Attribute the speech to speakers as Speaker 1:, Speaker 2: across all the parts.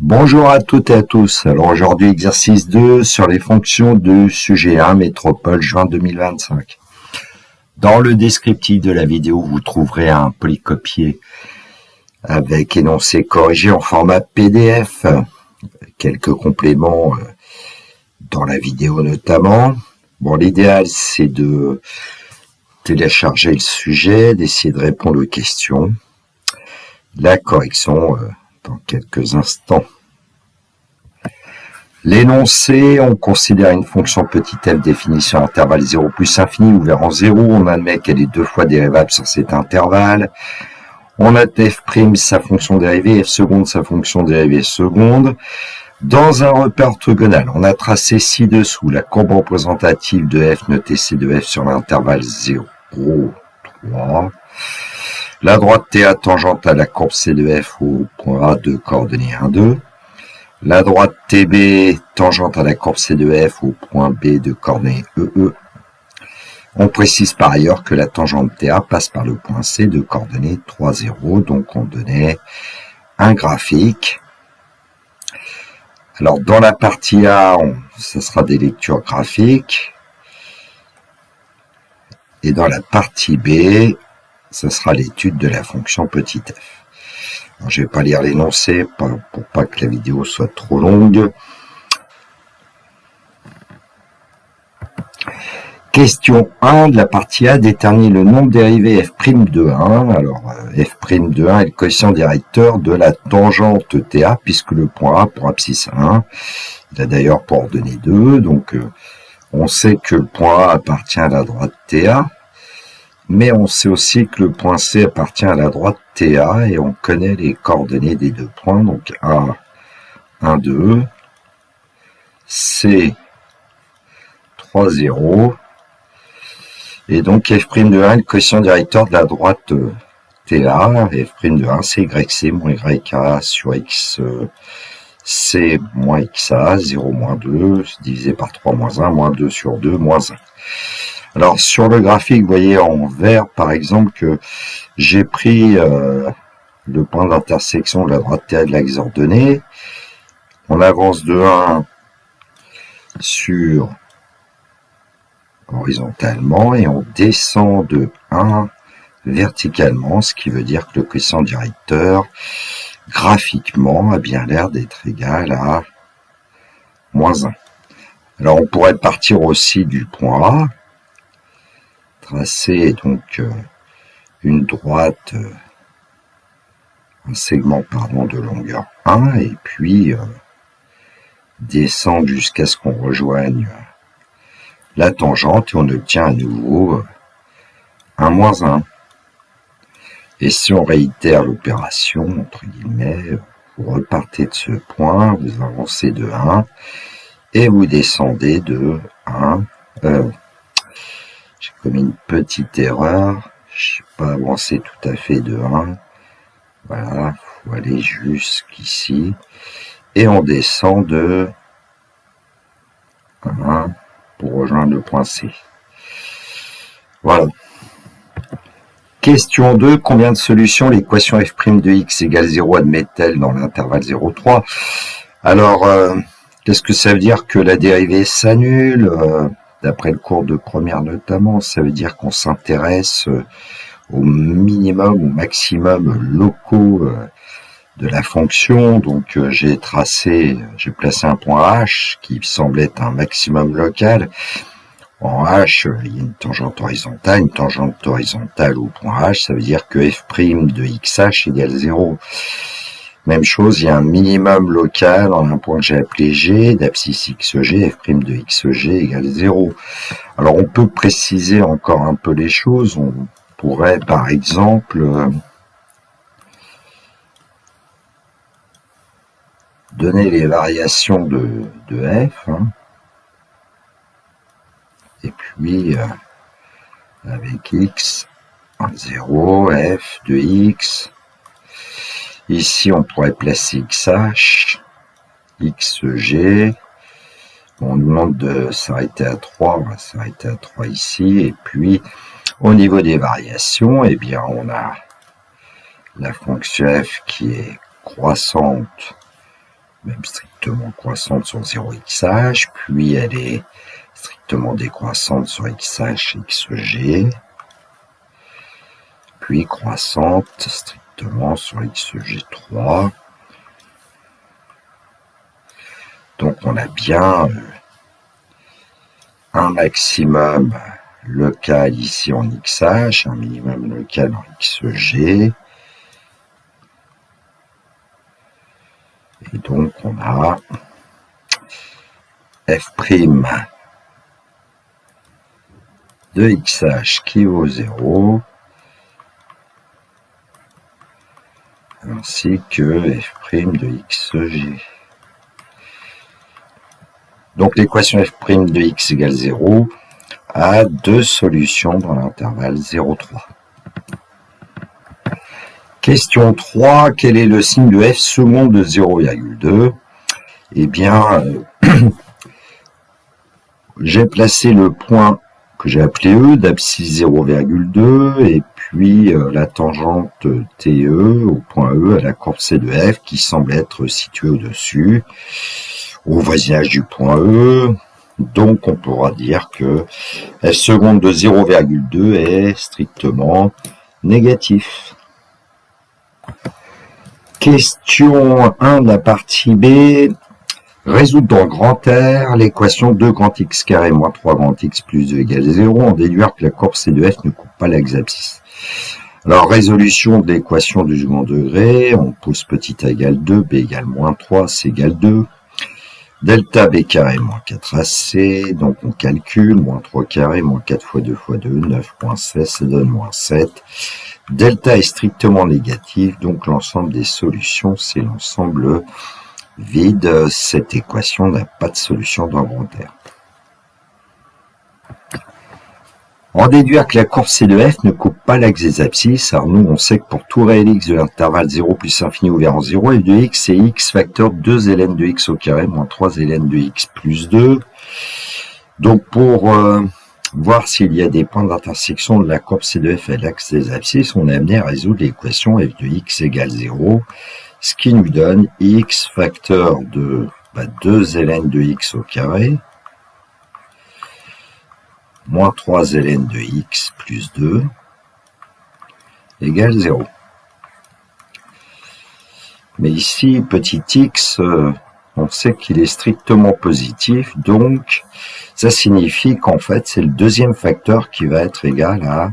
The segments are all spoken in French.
Speaker 1: Bonjour à toutes et à tous. Alors aujourd'hui, exercice 2 sur les fonctions du sujet 1, métropole, juin 2025. Dans le descriptif de la vidéo, vous trouverez un polycopier avec énoncé corrigé en format PDF, quelques compléments dans la vidéo notamment. Bon, l'idéal, c'est de télécharger le sujet, d'essayer de répondre aux questions. La correction dans quelques instants. L'énoncé, on considère une fonction petit f définie sur intervalle 0 plus infini ouvert en 0. On admet qu'elle est deux fois dérivable sur cet intervalle. On note f' sa fonction dérivée, f seconde sa fonction dérivée seconde. Dans un repère orthogonal, on a tracé ci-dessous la courbe représentative de f notée c de f sur l'intervalle 0, 3. La droite TA tangente à la courbe c de f au point A de coordonnées 1, 2. La droite TB tangente à la courbe C de F au point B de coordonnées EE. On précise par ailleurs que la tangente TA passe par le point C de coordonnées 3, 0. Donc on donnait un graphique. Alors dans la partie A, ce sera des lectures graphiques. Et dans la partie B, ce sera l'étude de la fonction petit f. Alors, je ne vais pas lire l'énoncé pour pas que la vidéo soit trop longue. Question 1 de la partie A, détermine le nombre dérivé f' de 1. Alors, f' de 1 est le coefficient directeur de la tangente TA, puisque le point A pour abscisse 1. Il a d'ailleurs pour ordonnée 2. Donc, on sait que le point A appartient à la droite TA. Mais on sait aussi que le point C appartient à la droite TA et on connaît les coordonnées des deux points. Donc A, 1, 2, C, 3, 0. Et donc f' de 1 est le coefficient directeur de la droite TA. F' de 1, c'est YC moins YA sur X, C moins XA, 0 moins 2, divisé par 3 moins 1, moins 2 sur 2, moins 1. Alors, sur le graphique, vous voyez en vert, par exemple, que j'ai pris le point d'intersection de la droite TA et de l'axe ordonné. On avance de 1 sur horizontalement et on descend de 1 verticalement, ce qui veut dire que le coefficient directeur, graphiquement, a bien l'air d'être égal à moins 1. Alors, on pourrait partir aussi du point A, tracer donc une droite, un segment de longueur 1 et puis descendre jusqu'à ce qu'on rejoigne la tangente et on obtient à nouveau un moins 1. Et si on réitère l'opération, entre guillemets, vous repartez de ce point, vous avancez de 1 et vous descendez de 1. J'ai commis une petite erreur, je n'ai pas avancé tout à fait de 1. Voilà, il faut aller jusqu'ici. Et on descend de 1 pour rejoindre le point C. Voilà. Question 2. Combien de solutions l'équation f' de x égale 0 admet-elle dans l'intervalle 0,3? Alors, qu'est-ce que ça veut dire que la dérivée s'annule? D'après le cours de première notamment, ça veut dire qu'on s'intéresse au minimum, au maximum locaux de la fonction. Donc j'ai placé un point H qui semble être un maximum local. En H, il y a une tangente horizontale au point H, ça veut dire que f' de xh égale 0. Même chose, il y a un minimum local en un point que j'ai appelé G, d'abscisse XG, f' de XG égale 0. Alors on peut préciser encore un peu les choses. On pourrait par exemple donner les variations de f, et puis avec x, 0, f de x. Ici, on pourrait placer xh, xg. On nous demande de s'arrêter à 3, on va s'arrêter à 3 ici. Et puis, au niveau des variations, eh bien, on a la fonction f qui est croissante même strictement croissante sur 0xh, puis elle est strictement décroissante sur xh et xg, puis croissante strictement sur xg3. Donc on a bien un maximum local ici en xh, un minimum local en xg, et donc on a f' de xh qui vaut 0, ainsi que f' de xg. Donc l'équation f' de x égale 0 a deux solutions dans l'intervalle 0,3. Question 3, quel est le signe de f second de 0,2? Eh bien, j'ai placé le point que j'ai appelé E d'abscisse 0,2 et puis la tangente TE au point E à la courbe C de f qui semble être située au-dessus, au voisinage du point E. Donc on pourra dire que f seconde de 0,2 est strictement négatif. Question 1 de la partie B. Résoudre dans grand R l'équation 2 grand x carré moins 3 grand x plus 2 égale 0 en déduire que la courbe C de f ne coupe pas l'axe abscisse. Alors, résolution de l'équation du second degré, on pose petit a égale 2, b égale moins 3, c égale 2. Delta b carré moins 4ac, donc on calcule, moins 3 carré, moins 4 fois 2 fois 2, 9 moins 16, ça donne moins 7. Delta est strictement négatif, donc l'ensemble des solutions, c'est l'ensemble vide. Cette équation n'a pas de solution dans grand R. En déduire que la courbe C de f ne coupe pas l'axe des abscisses, alors nous on sait que pour tout réel x de l'intervalle 0 plus infini ouvert en 0, f de x c'est x facteur 2 ln de x au carré moins 3 ln de x plus 2. Donc pour voir s'il y a des points d'intersection de la courbe C de f et l'axe des abscisses, on est amené à résoudre l'équation f de x égale 0, ce qui nous donne x facteur de 2 ln de x au carré moins 3 ln de x plus 2 égale 0. Mais ici, petit x, on sait qu'il est strictement positif, donc ça signifie qu'en fait, c'est le deuxième facteur qui va être égal à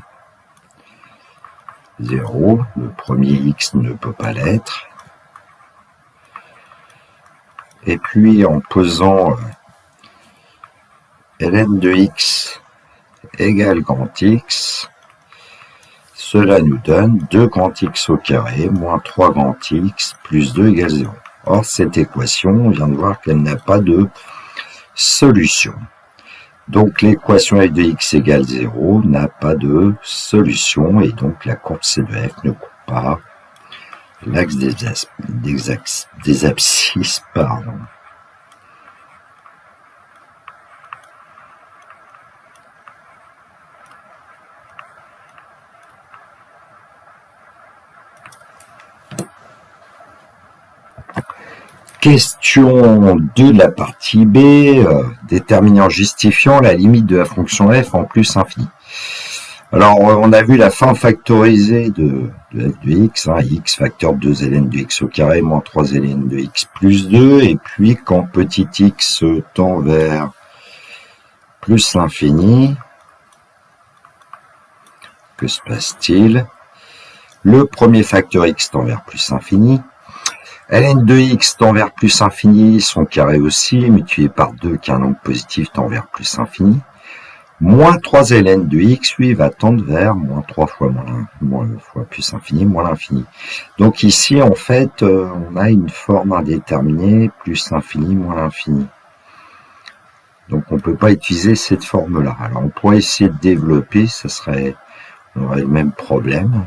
Speaker 1: 0. Le premier x ne peut pas l'être. Et puis, en posant ln de x égale grand X, cela nous donne 2 grand X au carré moins 3 grand X plus 2 égale 0. Or, cette équation, on vient de voir qu'elle n'a pas de solution. Donc, l'équation f de x égale 0 n'a pas de solution et donc la courbe C de f ne coupe pas l'axe des abscisses. Question 2 de la partie B, déterminant justifiant la limite de la fonction f en plus infini. Alors, on a vu la fin factorisée de f de x, x facteur 2 ln de x au carré moins 3 ln de x plus 2, et puis quand petit x tend vers plus l'infini, que se passe-t-il? Le premier facteur x tend vers plus infini, ln de x tend vers plus infini, son carré aussi, multiplié par 2, qui est un nombre positif, tend vers plus infini. Moins 3 ln de x, lui, va tendre vers moins 3 fois moins fois plus infini, moins l'infini. Donc ici, en fait, on a une forme indéterminée, plus l'infini, moins l'infini. Donc on ne peut pas utiliser cette forme-là. Alors on pourrait essayer de développer, on aurait le même problème.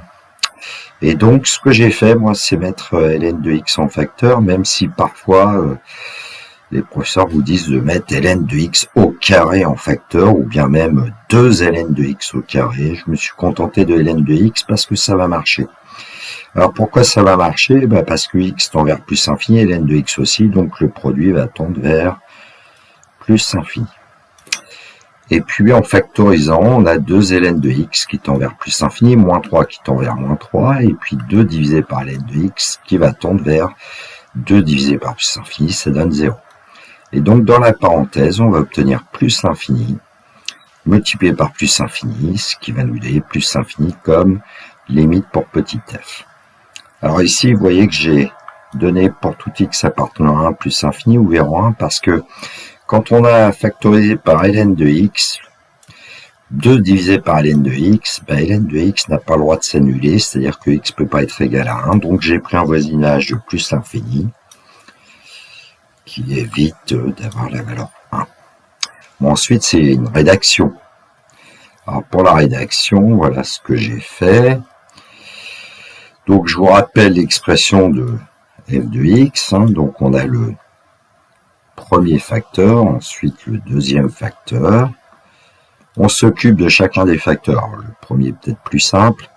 Speaker 1: Et donc, ce que j'ai fait, moi, c'est mettre ln de x en facteur, même si parfois, les professeurs vous disent de mettre ln de x au carré en facteur, ou bien même 2 ln de x au carré. Je me suis contenté de ln de x parce que ça va marcher. Alors pourquoi ça va marcher? Parce que x tend vers plus infini et ln de x aussi, donc le produit va tendre vers plus infini. Et puis en factorisant, on a 2 ln de x qui tend vers plus infini, moins 3 qui tend vers moins 3, et puis 2 divisé par ln de x qui va tendre vers 2 divisé par plus infini, ça donne 0. Et donc dans la parenthèse, on va obtenir plus infini multiplié par plus infini, ce qui va nous donner plus infini comme limite pour petit f. Alors ici, vous voyez que j'ai donné pour tout x appartenant à 1 plus infini ou vers 1, parce que quand on a factorisé par ln de x, 2 divisé par ln de x, ln de x n'a pas le droit de s'annuler, c'est-à-dire que x ne peut pas être égal à 1, donc j'ai pris un voisinage de plus infini, qui évite d'avoir la valeur 1. Bon, ensuite, c'est une rédaction. Alors, pour la rédaction, voilà ce que j'ai fait. Donc, je vous rappelle l'expression de f de x. Donc, on a le premier facteur, ensuite le deuxième facteur. On s'occupe de chacun des facteurs. Le premier est peut-être plus simple.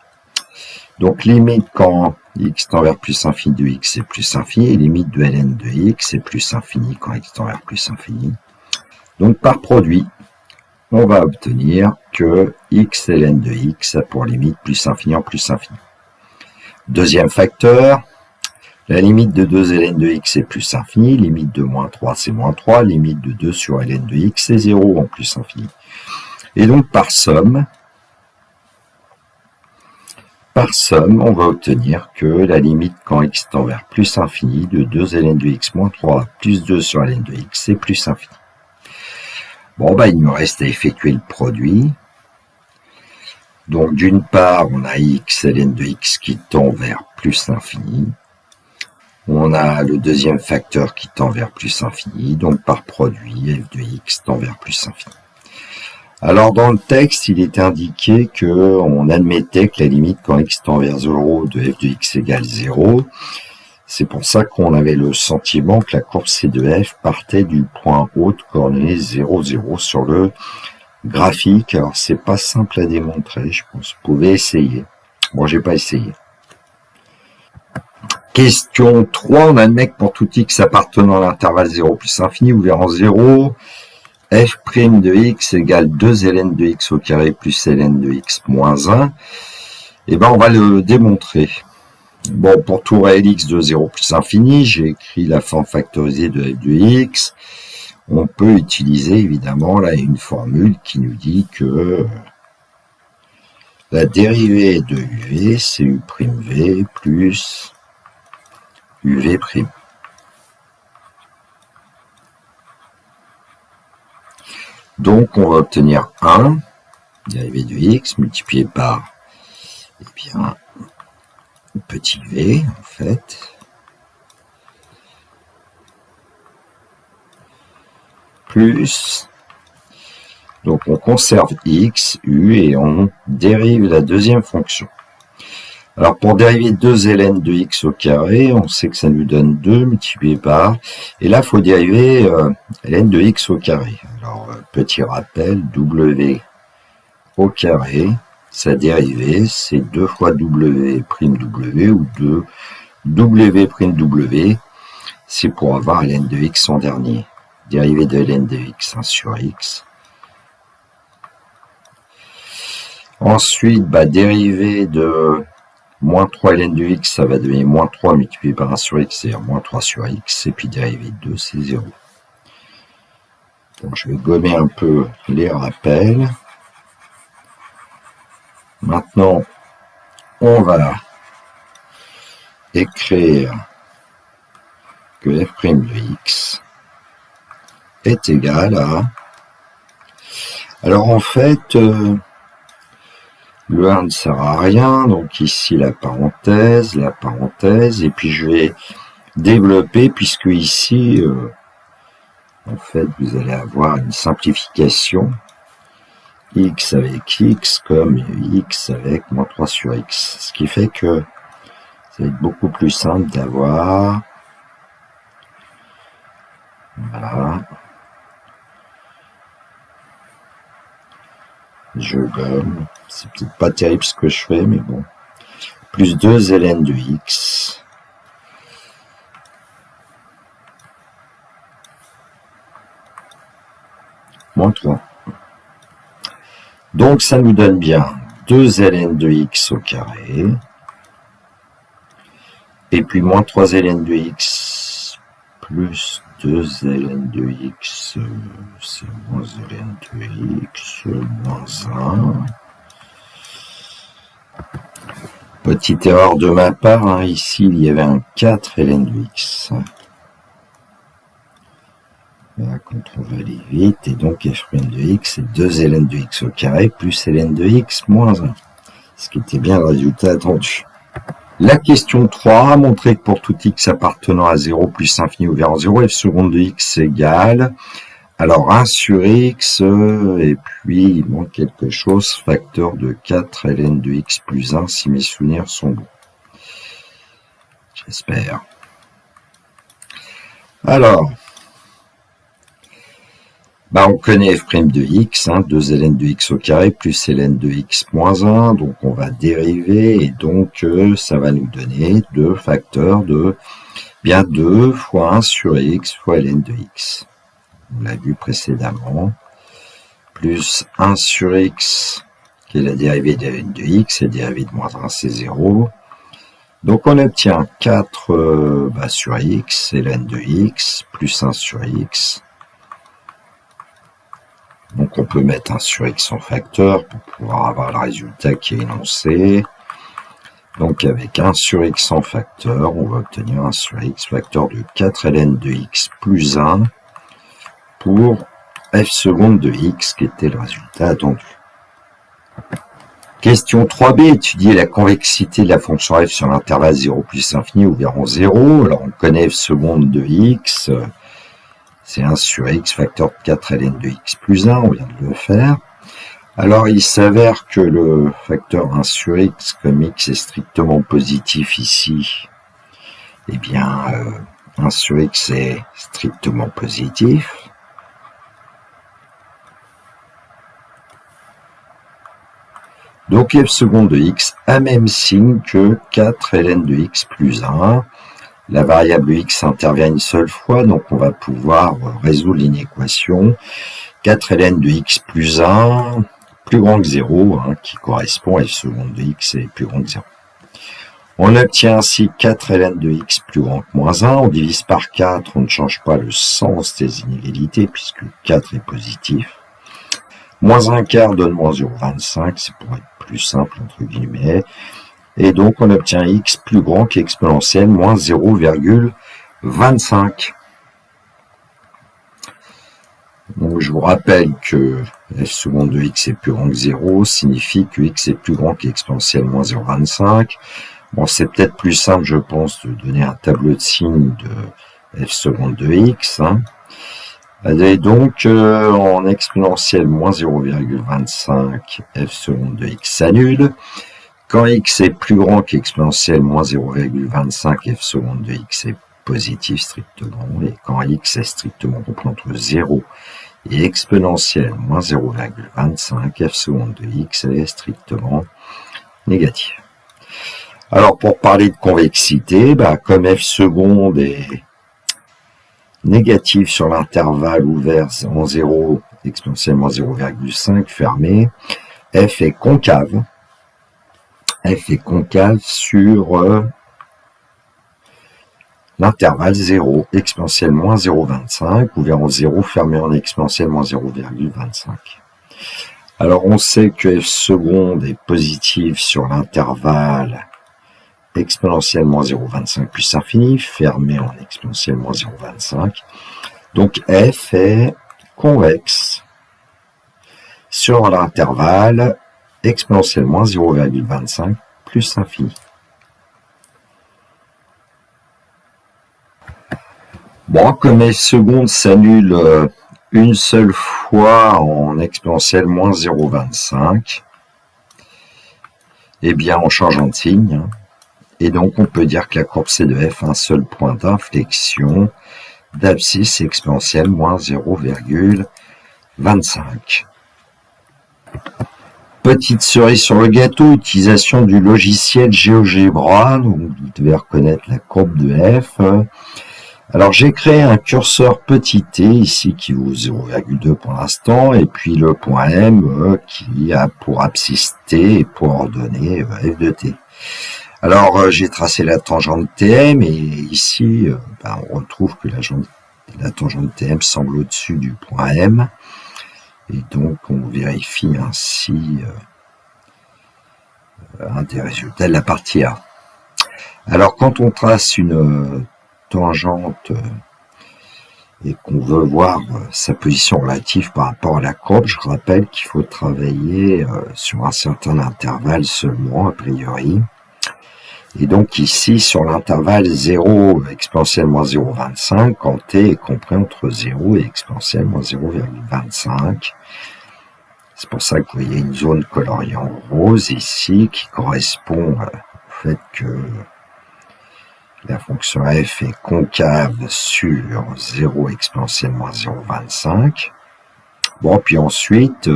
Speaker 1: Donc, limite quand x tend vers plus infini de x c'est plus infini, et limite de ln de x c'est plus infini quand x tend vers plus infini. Donc, par produit, on va obtenir que x ln de x a pour limite plus infini en plus infini. Deuxième facteur, la limite de 2 ln de x est plus infini, limite de moins 3 c'est moins 3, limite de 2 sur ln de x c'est 0 en plus infini. Et donc par somme, on va obtenir que la limite quand x tend vers plus infini de 2 ln de x moins 3 plus 2 sur ln de x c'est plus infini. Bon, il nous reste à effectuer le produit. Donc, d'une part, on a x ln de x qui tend vers plus infini. On a le deuxième facteur qui tend vers plus infini. Donc, par produit, f de x tend vers plus infini. Alors, dans le texte, il est indiqué qu'on admettait que la limite quand x tend vers 0 de f de x égale 0. C'est pour ça qu'on avait le sentiment que la courbe C de f partait du point haut de coordonnée 0, 0 sur le graphique. Alors, c'est pas simple à démontrer, je pense. Vous pouvez essayer. Bon, j'ai pas essayé. Question 3. On admet que pour tout x appartenant à l'intervalle 0 plus infini ou vers en 0, f' de x égale 2 ln de x au carré plus ln de x moins 1. Et on va le démontrer. Bon, pour tout réel x de 0 plus infini, j'ai écrit la forme factorisée de f de x. On peut utiliser évidemment là une formule qui nous dit que la dérivée de uv, c'est u'v plus uv'. Donc on va obtenir 1, dérivée de x, multiplié par, petit v en fait, plus, donc on conserve x, u, et on dérive la deuxième fonction. Alors pour dériver 2 ln de x au carré, on sait que ça nous donne 2 multiplié par, et là il faut dériver ln de x au carré. Alors petit rappel, w au carré, sa dérivée c'est 2 fois w', ou 2 w', c'est pour avoir ln de x en dernier. Dérivée de ln de x, 1 sur x. Ensuite, dérivée de moins 3 ln de x, ça va devenir moins 3 multiplié par 1 sur x, c'est-à-dire moins 3 sur x, et puis dérivée de 2, c'est 0. Donc je vais gommer un peu les rappels. Maintenant, on va écrire que f' de x est égal à... Alors en fait, le 1 ne sert à rien, donc ici la parenthèse, et puis je vais développer, puisque ici, en fait, vous allez avoir une simplification, x avec x comme x avec moins 3 sur x, ce qui fait que ça va être beaucoup plus simple d'avoir, voilà, je gomme, c'est peut-être pas terrible ce que je fais, mais bon, plus 2 ln de x moins 3. Donc ça nous donne bien 2 ln de x au carré, et puis moins 3 ln de x plus 2 ln de x, c'est moins ln de x moins 1. Petite erreur de ma part, hein, ici il y avait un 4 ln de x. Voilà, quand on va aller vite, et donc f' de x, c'est 2 ln de x au carré plus ln de x moins 1. Ce qui était bien le résultat attendu. La question 3 a montré que pour tout x appartenant à 0 plus infini ouvert en 0, f seconde de x égale, alors 1 sur x, et puis il manque quelque chose, facteur de 4 ln de x plus 1, si mes souvenirs sont bons. J'espère. Alors, on connaît f' de x, 2 ln de x au carré plus ln de x moins 1, donc on va dériver, et donc ça va nous donner 2 facteurs de bien 2 fois 1 sur x fois ln de x. On l'a vu précédemment, plus 1 sur x, qui est la dérivée de ln de x, et la dérivée de moins 1, c'est 0. Donc on obtient 4 sur x, ln de x, plus 1 sur x. Donc on peut mettre 1 sur x en facteur pour pouvoir avoir le résultat qui est énoncé. Donc avec 1 sur x en facteur, on va obtenir 1 sur x facteur de 4 ln de x plus 1 pour f seconde de x, qui était le résultat attendu. Question 3b, étudier la convexité de la fonction f sur l'intervalle 0 plus infini ouvert en 0. Alors on connaît f seconde de x, c'est 1 sur x facteur de 4 ln de x plus 1, on vient de le faire. Alors il s'avère que le facteur 1 sur x, comme x est strictement positif ici, eh bien 1 sur x est strictement positif. Donc f seconde de x a même signe que 4 ln de x plus 1. La variable x intervient une seule fois, donc on va pouvoir résoudre l'inéquation. 4 ln de x plus 1, plus grand que 0, qui correspond à f seconde de x est plus grand que 0. On obtient ainsi 4 ln de x plus grand que moins 1. On divise par 4, on ne change pas le sens des inégalités, puisque 4 est positif. Moins 1 quart donne moins 0,25, c'est pour être plus simple, entre guillemets. Et donc, on obtient x plus grand qu'exponentielle moins 0,25. Donc, je vous rappelle que f seconde de x est plus grand que 0, signifie que x est plus grand qu'exponentielle moins 0,25. Bon, c'est peut-être plus simple, je pense, de donner un tableau de signes de f seconde de x. Et donc, en exponentielle moins 0,25, f seconde de x s'annule. Quand x est plus grand qu'exponentielle moins 0,25, f seconde de x est positif strictement. Et quand x est strictement compris entre 0 et exponentielle moins 0,25, f seconde de x est strictement négatif. Alors, pour parler de convexité, comme f seconde est négatif sur l'intervalle ouvert en 0, exponentiellement 0,5 fermé, f est concave. F est concave sur l'intervalle 0, exponentielle moins 0,25, ouvert en 0, fermé en exponentielle moins 0,25. Alors on sait que f seconde est positive sur l'intervalle exponentielle moins 0,25 plus infini, fermé en exponentielle moins 0,25. Donc f est convexe sur l'intervalle exponentielle moins 0,25 plus infini. Bon, comme f seconde s'annule une seule fois en exponentielle moins 0,25, eh bien en changeant de signe, et donc on peut dire que la courbe C de f a un seul point d'inflexion d'abscisse exponentielle moins 0,25. Petite cerise sur le gâteau, utilisation du logiciel GeoGebra, donc vous devez reconnaître la courbe de f. Alors j'ai créé un curseur petit t ici qui vaut 0,2 pour l'instant, et puis le point M qui a pour abscisse t et pour ordonnée f de t. Alors j'ai tracé la tangente TM, et ici on retrouve que la tangente TM semble au-dessus du point M, et donc on vérifie ainsi un des résultats de la partie A. Alors quand on trace une tangente et qu'on veut voir sa position relative par rapport à la courbe, je rappelle qu'il faut travailler sur un certain intervalle seulement, a priori. Et donc ici, sur l'intervalle 0 exponentielle moins 0,25, quand t est compris entre 0 et exponentielle moins 0,25. C'est pour ça que vous voyez une zone coloriée en rose ici, qui correspond au fait que la fonction f est concave sur 0 exponentielle moins 0,25. Bon, puis ensuite,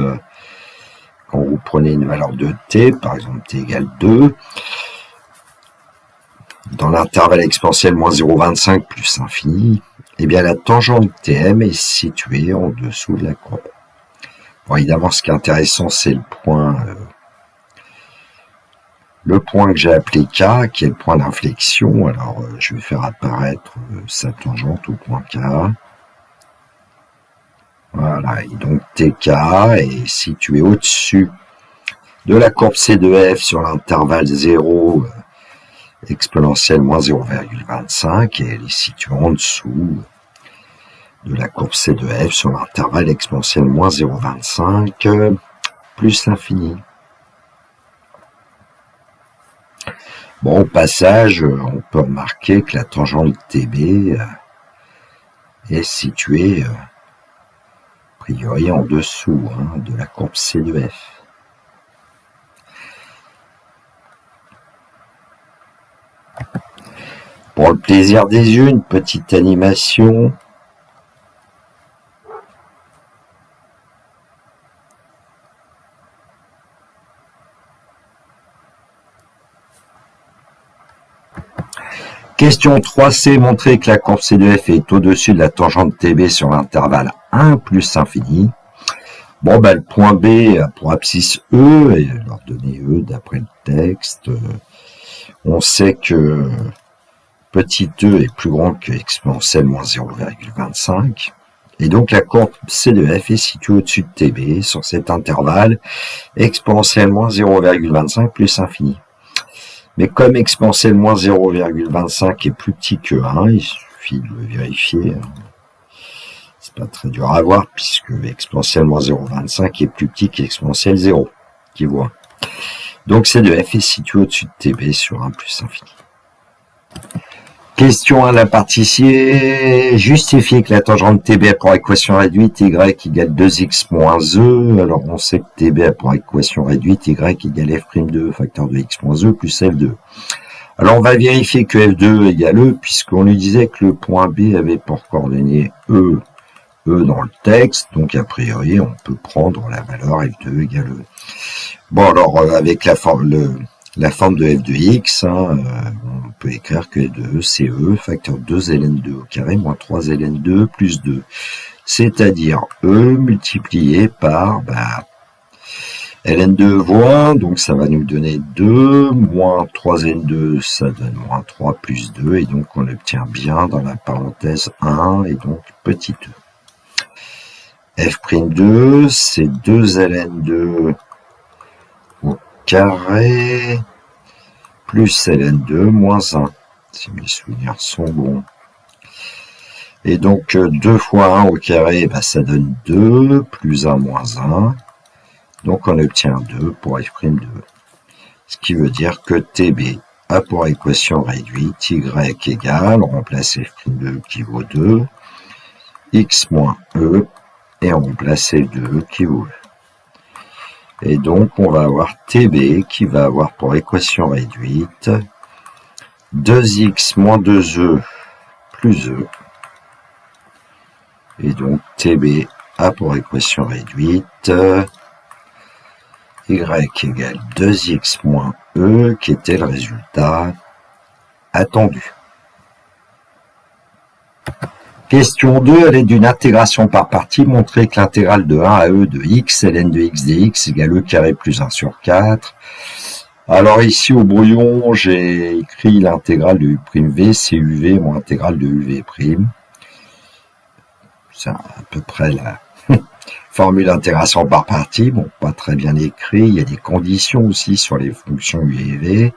Speaker 1: quand vous prenez une valeur de t, par exemple t égale 2, dans l'intervalle exponentielle moins 0,25 plus infini, eh bien la tangente TM est située en dessous de la courbe. Bon, évidemment, ce qui est intéressant, c'est le point que j'ai appelé K, qui est le point d'inflexion. Alors, je vais faire apparaître sa tangente au point K. Voilà, et donc TK est situé au-dessus de la courbe C de F sur l'intervalle 0 exponentielle moins 0,25, et elle est située en dessous de la courbe C de F sur l'intervalle exponentielle moins 0,25 plus l'infini. Bon, au passage, on peut remarquer que la tangente TB est située a priori en dessous de la courbe C de F. Pour le plaisir des yeux, une petite animation. Question 3C, montrer que la courbe C de F est au-dessus de la tangente TB sur l'intervalle 1 plus infini. Bon, le point B a pour abscisse E, et l'ordonnée E d'après le texte. On sait que petit e est plus grand que exponentielle moins 0,25. Et donc la courbe C de F est située au-dessus de TB sur cet intervalle exponentielle moins 0,25 plus infini. Mais comme exponentielle moins 0,25 est plus petit que 1, il suffit de le vérifier. C'est pas très dur à voir puisque exponentielle moins 0,25 est plus petit qu'exponentielle 0, qui vaut 1. Donc C de F est situé au-dessus de TB sur 1 plus infini. Question 1, la partie C, justifier que la tangente TB a pour équation réduite y égale 2x moins e. Alors on sait que TB a pour équation réduite y égale f' de e facteur de x moins e plus f2. Alors on va vérifier que f2 égale e, puisqu'on lui disait que le point B avait pour coordonnée E dans le texte, donc a priori on peut prendre la valeur f2 égale e. Bon, alors avec la forme de f de x, on peut écrire que f de e c'est e facteur 2ln2 au carré moins 3ln2 plus 2, c'est-à-dire e multiplié par ln2 vaut 1, donc ça va nous donner 2, moins 3n2, ça donne moins 3 plus 2, et donc on obtient bien dans la parenthèse 1, et donc petit e. f'2, c'est 2ln2 au carré plus ln2 moins 1, si mes souvenirs sont bons. Et donc 2 fois 1 au carré, ça donne 2, plus 1 moins 1. Donc on obtient 2 pour f'2. Ce qui veut dire que TB a pour équation réduite y égale, on remplace f'2 qui vaut 2, x moins e, et on remplace f2 qui vaut e. Et donc on va avoir TB qui va avoir pour équation réduite 2x moins 2e plus e. Et donc TB a pour équation réduite y égale 2x moins e, qui était le résultat attendu. Question 2, à l'aide d'une intégration par partie, montrer que l'intégrale de 1 à e de x, ln de x dx égale e carré plus 1 sur 4. Alors ici au brouillon, j'ai écrit l'intégrale de u'v, c'est uv moins l'intégrale de uv'. C'est à peu près la formule d'intégration par partie. Bon, pas très bien écrit, il y a des conditions aussi sur les fonctions u et v.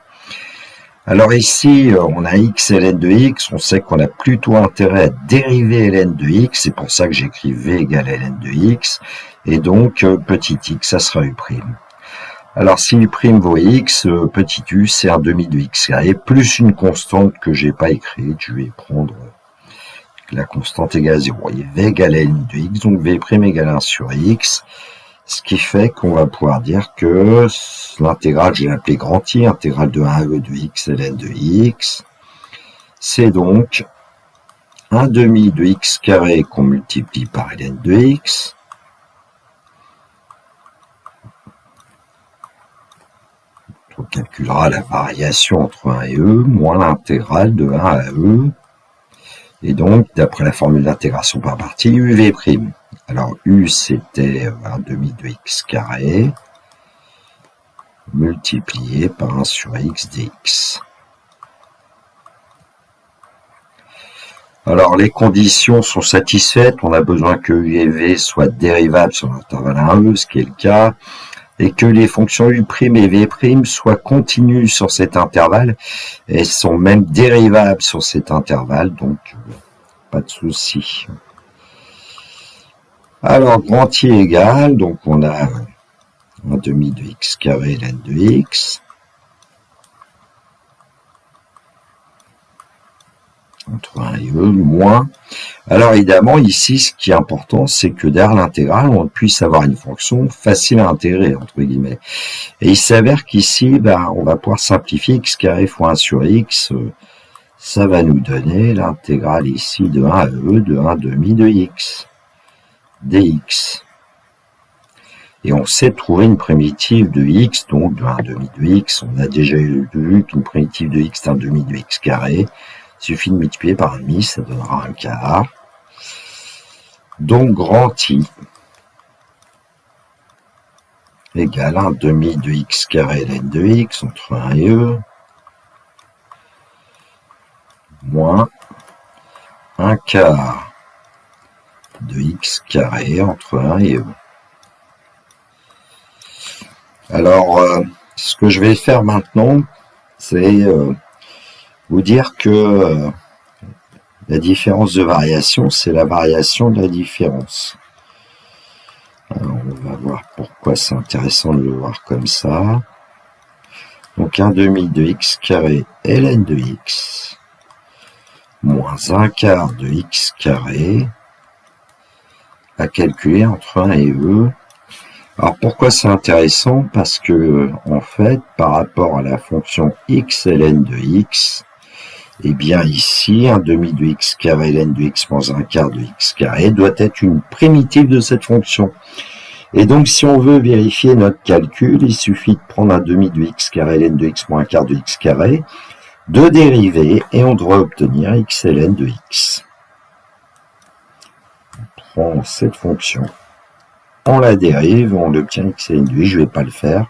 Speaker 1: Alors ici, on a x et ln de x, on sait qu'on a plutôt intérêt à dériver ln de x, c'est pour ça que j'écris v égale ln de x, et donc petit x, ça sera u'. Alors si u' vaut x, petit u, c'est un demi de x carré, plus une constante que j'ai pas écrite, je vais prendre la constante égale 0, et v égale ln de x, donc v' égale 1 sur x, ce qui fait qu'on va pouvoir dire que l'intégrale, je vais l'appeler grand I, intégrale de 1 à e de x ln de x, c'est donc un demi de x carré qu'on multiplie par ln de x, on calculera la variation entre 1 et e, moins l'intégrale de 1 à e, et donc, d'après la formule d'intégration par partie, uv'. Alors, u, c'était un demi de x carré, multiplié par 1 sur x dx. Alors, les conditions sont satisfaites. On a besoin que u et v soient dérivables sur l'intervalle 1e, ce qui est le cas, et que les fonctions u' et v' soient continues sur cet intervalle, et sont même dérivables sur cet intervalle, donc pas de souci. Alors, grand I égale, donc on a un demi de x carré ln de x, entre 1 et e, moins. Alors évidemment, ici, ce qui est important, c'est que derrière l'intégrale, on puisse avoir une fonction facile à intégrer, entre guillemets. Et il s'avère qu'ici, on va pouvoir simplifier x carré fois 1 sur x, ça va nous donner l'intégrale ici de 1 à e de 1 demi de x dx. Et on sait trouver une primitive de x, donc de 1 demi de x. On a déjà vu qu'une primitive de x est un demi de x carré. Il suffit de multiplier par un demi, ça donnera un quart. Donc grand I égale un demi de x carré ln de x entre 1 et e, moins un quart de x carré entre 1 et e. Alors, ce que je vais faire maintenant, c'est vous dire que la différence de variation, c'est la variation de la différence. Alors, on va voir pourquoi c'est intéressant de le voir comme ça. Donc, un demi de x carré ln de x, moins un quart de x carré, à calculer entre 1 et e. Alors pourquoi c'est intéressant? Parce que en fait, par rapport à la fonction x ln de x, eh bien ici, un demi de x carré ln de x moins un quart de x carré doit être une primitive de cette fonction. Et donc si on veut vérifier notre calcul, il suffit de prendre un demi de x carré ln de x moins un quart de x carré, de dériver, et on devrait obtenir x ln de x. On prend cette fonction, on la dérive, on obtient x ln de x. Je ne vais pas le faire,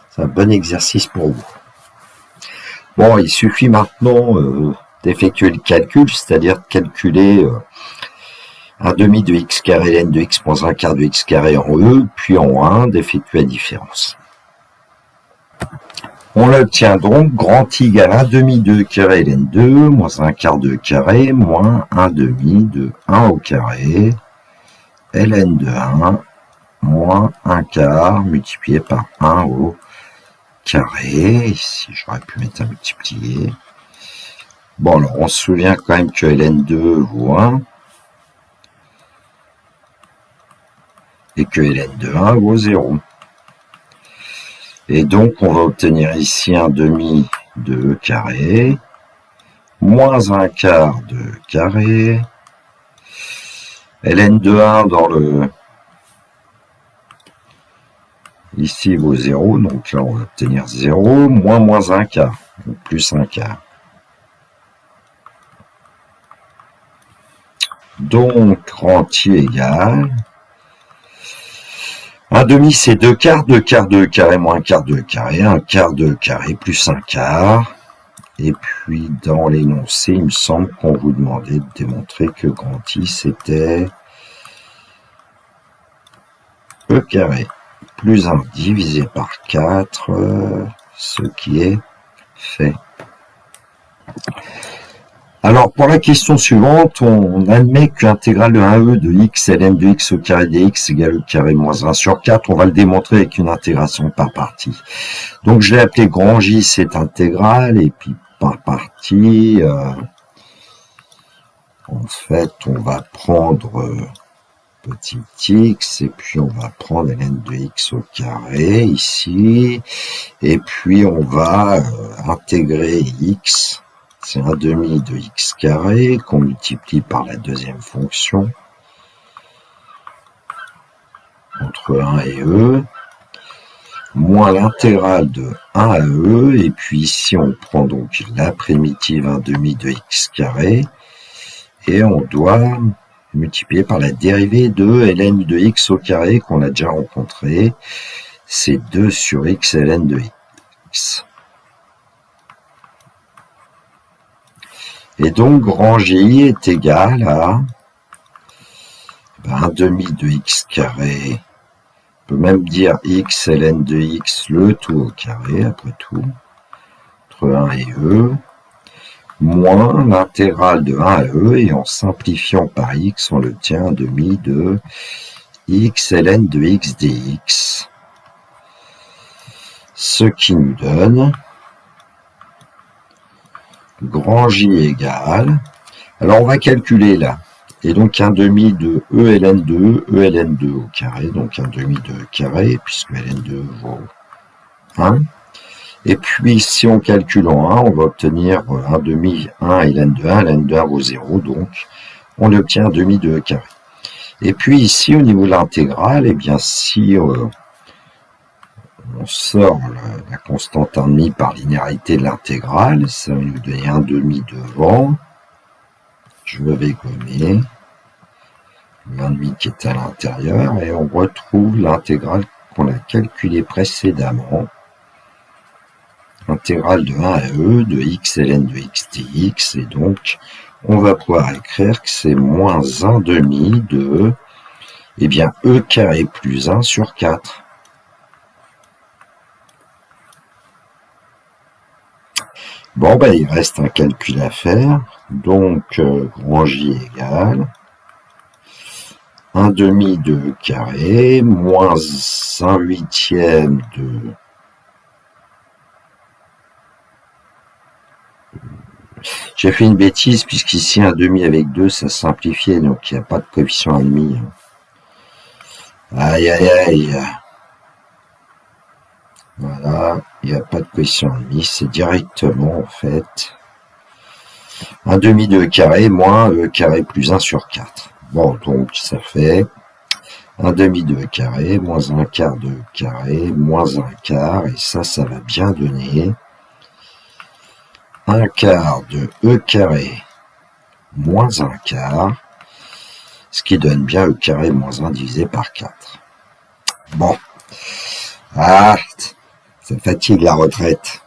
Speaker 1: c'est un bon exercice pour vous. Bon, il suffit maintenant d'effectuer le calcul, c'est-à-dire de calculer un demi de x carré ln de x moins un quart de x carré en e, puis en 1, d'effectuer la différence. On l'obtient donc, grand I égale 1 demi de carré ln 2, moins un quart de carré, moins 1 demi de 1 au carré, ln de 1, moins un quart multiplié par 1 au carré. Ici, j'aurais pu mettre un multiplié. Bon, alors, on se souvient quand même que ln2 vaut 1 et que ln de 1 vaut 0. Et donc, on va obtenir ici un demi de carré, moins un quart de carré, ln de 1 dans le Ici vaut 0, donc là on va obtenir 0, moins un quart, donc plus un quart. Donc rentier égal. Un demi c'est 2 quarts, 2 quarts, 2 carrés moins un quart, 2 carrés, 1 quart, 2 carrés, plus un quart. Et puis dans l'énoncé, il me semble qu'on vous demandait de démontrer que grand I c'était E carré plus 1 divisé par 4, ce qui est fait. Alors pour la question suivante, on admet que l'intégrale de 1e de x ln de x au carré dx égale e carré moins 1 sur 4. On va le démontrer avec une intégration par partie. Donc je l'ai appelé grand J cette intégrale, et puis par partie, en fait on va prendre petit x, et puis on va prendre ln de x au carré ici, et puis on va intégrer x, c'est un demi de x carré qu'on multiplie par la deuxième fonction entre 1 et e, moins l'intégrale de 1 à e, et puis ici on prend donc la primitive 1 demi de x carré, et on doit multiplié par la dérivée de ln de x au carré qu'on a déjà rencontré, c'est 2 sur x ln de x. Et donc grand J est égal à 1 demi de x carré, on peut même dire x ln de x le tout au carré après tout, entre 1 et e, moins l'intégrale de 1 à e, et en simplifiant par x, on obtient 1 demi de x ln de x dx, ce qui nous donne grand J égale, alors on va calculer là, et donc 1 demi de e ln de e ln de au carré, donc 1 demi de e carré, puisque ln de vaut 1. Et puis, si on calcule en 1, on va obtenir 1 demi 1 ln de 1 vaut 0, donc on obtient 1 demi de e carré. Et puis ici, au niveau de l'intégrale, eh bien si on sort la constante 1,5 par linéarité de l'intégrale, ça va nous donner 1 demi devant, je vais gommer, l'1,5 qui est à l'intérieur, et on retrouve l'intégrale qu'on a calculée précédemment, intégrale de 1 à e de x ln de x dx, et donc on va pouvoir écrire que c'est moins 1 demi de, eh bien, e carré plus 1 sur 4. Bon, ben, il reste un calcul à faire, donc grand J égale 1 demi de e carré moins 1 huitième de j'ai fait une bêtise, puisqu'ici, un demi avec 2, ça simplifiait, donc il n'y a pas de coefficient 1,5. Aïe, aïe, aïe. Voilà, il n'y a pas de coefficient 1,5, c'est directement, en fait, 1 demi de e carré moins e carré plus 1 sur 4. Bon, donc ça fait 1 demi de e carré moins 1 quart de e carré moins 1 quart, et ça va bien donner 1 quart de e carré moins 1 quart, ce qui donne bien e carré moins 1 divisé par 4. Bon, ça fatigue la retraite.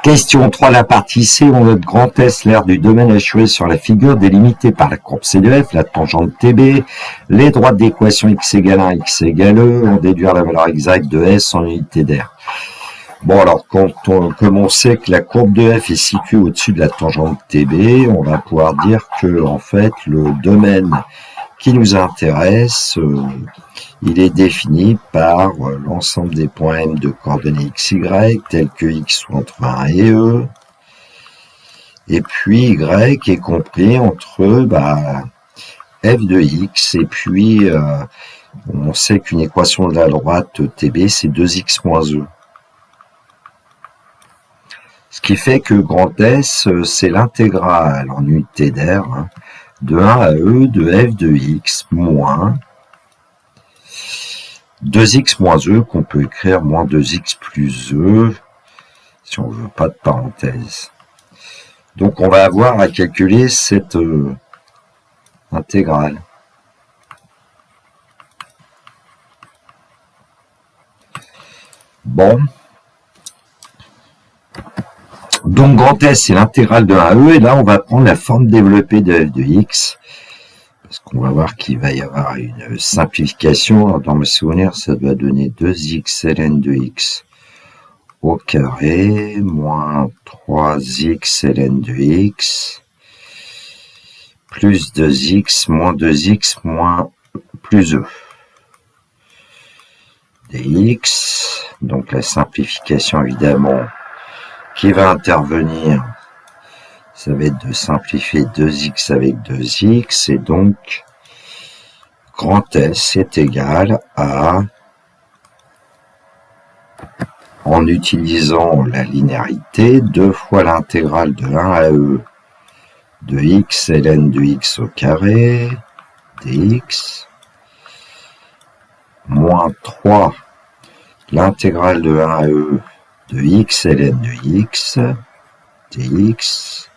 Speaker 1: Question 3, la partie C, on note grand S, l'aire du domaine assuré sur la figure, délimitée par la courbe C de F, la tangente TB, les droites d'équation x égale 1, x égale E, on déduire la valeur exacte de S en unité d'aire. Bon, alors, comme on sait que la courbe de F est située au-dessus de la tangente TB, on va pouvoir dire que, en fait, le domaine qui nous intéresse, il est défini par l'ensemble des points M de coordonnées x, y, tels que x soit entre 1 et E, et puis y est compris entre f de x, et puis on sait qu'une équation de la droite TB, c'est 2x moins E. Ce qui fait que grand S, c'est l'intégrale en unité d'aire de 1 à E de f de x moins 2x moins e, qu'on peut écrire moins 2x plus e, si on veut pas de parenthèse. Donc on va avoir à calculer cette intégrale. Bon. Donc grand S, c'est l'intégrale de 1 à e, et là on va prendre la forme développée de f de x, parce qu'on va voir qu'il va y avoir une simplification. Dans mes souvenirs, ça doit donner 2x ln de x au carré, moins 3x ln de x, plus 2x, moins 2x, moins plus e dx. Donc la simplification, évidemment, qui va intervenir, ça va être de simplifier 2x avec 2x, et donc grand S est égal à, en utilisant la linéarité, 2 fois l'intégrale de 1 à e de x ln de x au carré dx, moins 3 l'intégrale de 1 à e de x ln de x dx,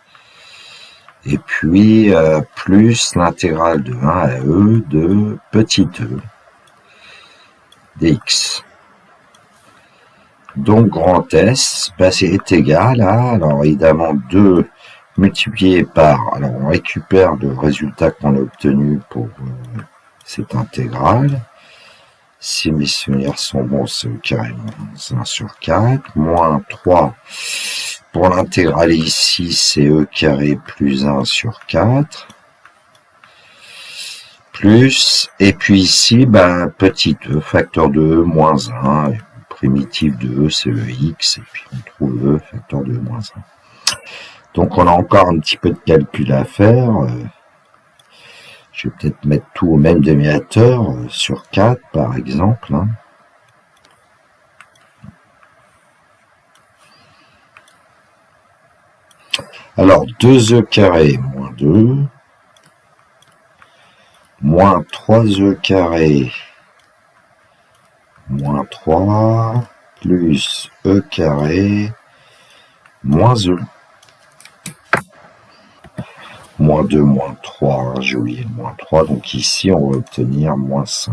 Speaker 1: et puis plus l'intégrale de 1 à e de petit e dx. Donc grand S est égal à, alors évidemment 2 multiplié par, alors on récupère le résultat qu'on a obtenu pour cette intégrale. Si mes souvenirs sont bons, c'est le carré moins 1 sur 4, moins 3 pour l'intégrale ici, c'est e carré plus 1 sur 4, plus, et puis ici, petit e, facteur de e moins 1, primitif de e, c'est le x, et puis on trouve e, facteur de e moins 1. Donc on a encore un petit peu de calcul à faire. Je vais peut-être mettre tout au même dénominateur, sur 4 par exemple. Alors 2e carré moins 2, moins 3e carré moins 3, plus e carré moins e. Moins 2, moins 3, j'ai oublié le moins 3, donc ici on va obtenir moins 5.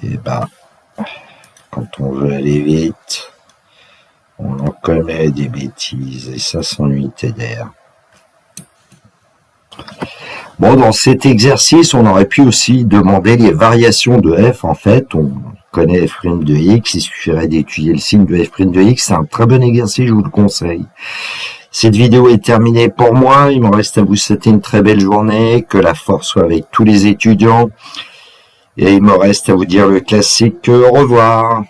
Speaker 1: Et quand on veut aller vite, on en commet des bêtises, et ça s'ennuie TDR. Bon, dans cet exercice, on aurait pu aussi demander les variations de f. En fait, on connaît f' de x, il suffirait d'étudier le signe de f' de x. C'est un très bon exercice, je vous le conseille. Cette vidéo est terminée pour moi. Il me reste à vous souhaiter une très belle journée, que la force soit avec tous les étudiants. Et il me reste à vous dire le classique au revoir.